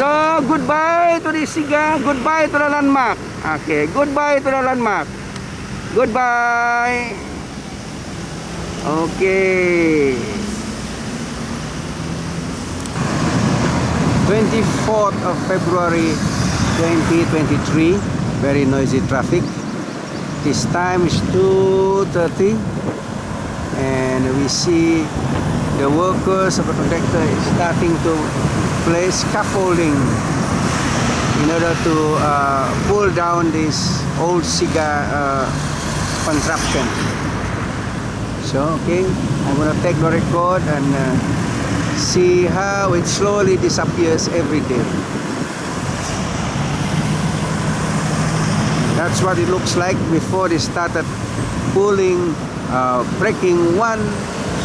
So, goodbye to the Siga. Goodbye to the landmark. Okay, goodbye to the landmark. Goodbye. Okay. 24th of February 2023. Very noisy traffic. This time is 2:30, and we see the workers of the contractor is starting to place scaffolding in order to pull down this old Siga contraption. So okay, I'm gonna take the record and see how it slowly disappears every day. That's what it looks like before they started pulling, breaking one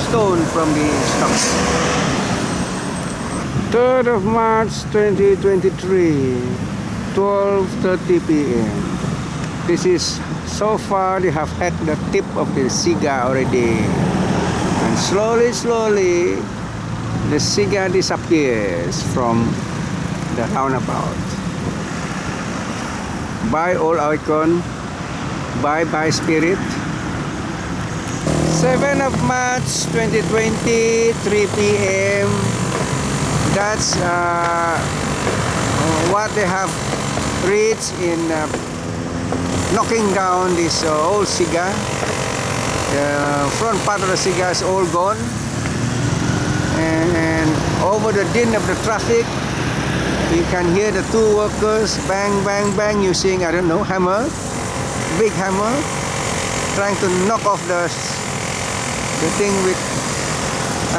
stone from the stock. 3rd of March 2023, 12:30 p.m. This is, so far they have had the tip of the Siga already, and slowly the Siga disappears from the roundabout. Bye all icon, bye spirit. 7th of March 2020, 3 p.m. That's what they have reached in knocking down this old Siga. The front part of the Siga is all gone, and over the din of the traffic, you can hear the two workers bang using, I don't know, hammer, big hammer, trying to knock off the thing with,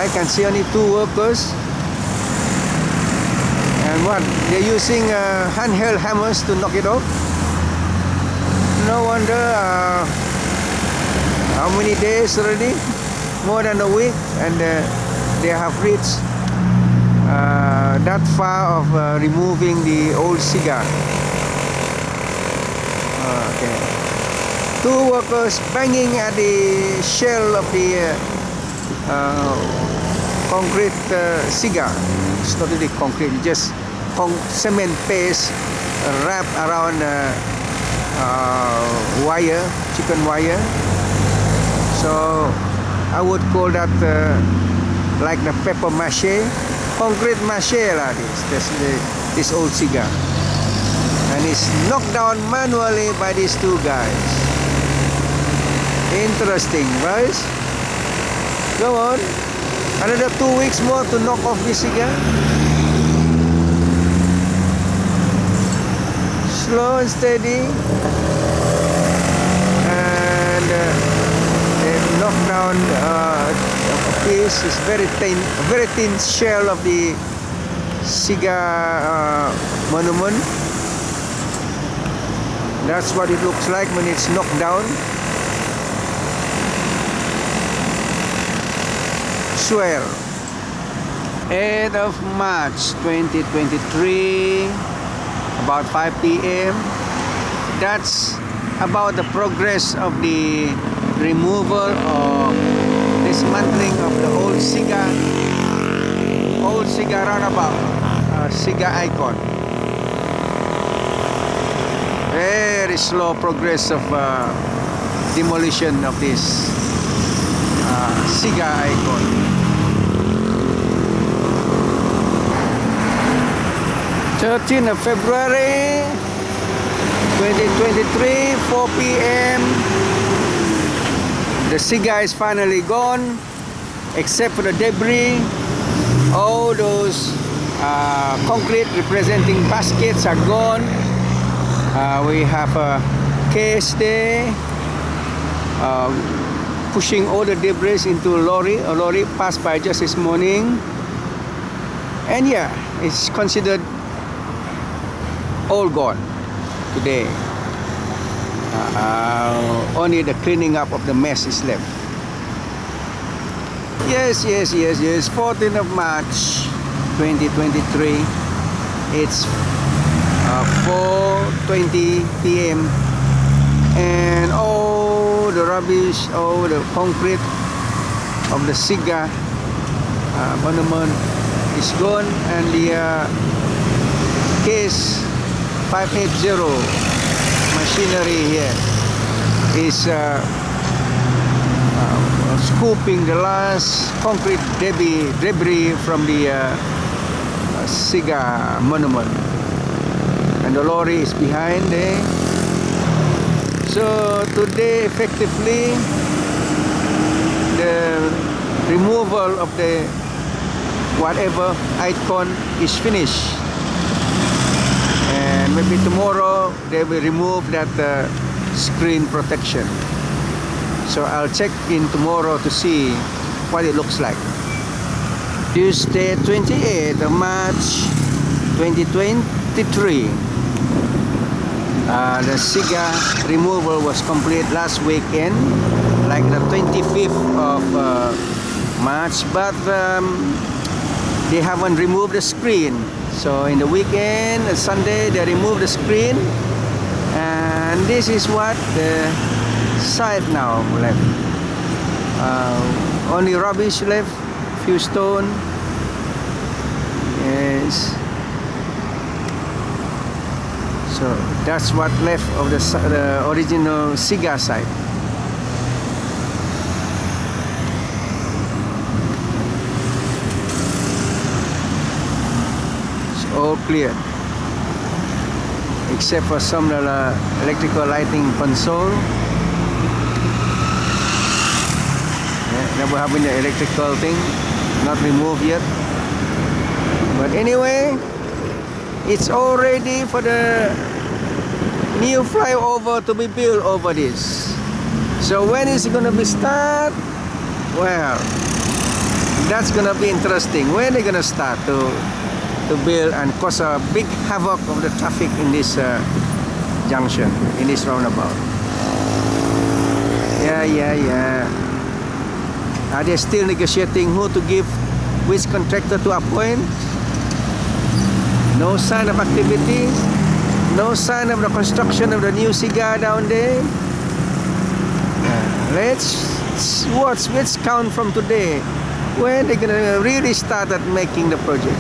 I can see only two workers. And what? They're using handheld hammers to knock it off. No wonder how many days already? More than a week, and they have reached that far of removing the old Siga. Okay. Two workers banging at the shell of the concrete Siga. It's not really concrete, just cement paste wrapped around wire, chicken wire. So I would call that like the paper mache, concrete mache lah. This old Siga, and it's knocked down manually by these two guys. Interesting, guys. Go on. Another 2 weeks more to knock off this Siga. Slow and steady. And they knock down a piece. It's very thin shell of the Siga monument. That's what it looks like when it's knocked down. Swear. 8th of March 2023, about 5 p.m. That's about the progress of the removal or dismantling of the old Siga roundabout, Siga icon. Very slow progress of demolition of this Siga icon. 13th of February 2023, 4 p.m. The Siga is finally gone, except for the debris. All those concrete representing baskets are gone. We have a case there pushing all the debris into a lorry. A lorry passed by just this morning, and yeah, it's considered all gone today. Only the cleaning up of the mess is left. Yes. 14th of March 2023. It's 4:20 p.m. and all the rubbish, all the concrete of the Siga monument is gone, and the case 580 machinery here is scooping the last concrete debris from the Siga monument, and the lorry is behind there. So today effectively the removal of the whatever icon is finished, and maybe tomorrow they will remove that screen protection. So I'll check in tomorrow to see what it looks like. Tuesday 28th of March 2023. The Siga removal was complete last weekend, like the 25th of March, but they haven't removed the screen. So in the weekend, Sunday, they removed the screen, and this is what the site now left. Only rubbish left, few stone. Yes. So that's what left of the original Siga site. It's all clear, except for some electrical lighting console. Never having the electrical thing, not removed yet. But anyway, it's all ready for the new flyover to be built over this. So when is it gonna be start? Well, that's gonna be interesting. When they're gonna start to build and cause a big havoc of the traffic in this junction, in this roundabout. Yeah. Are they still negotiating who to give, which contractor to appoint? No sign of activity, no sign of the construction of the new Siga down there. Let's count from today when they're gonna really start at making the project.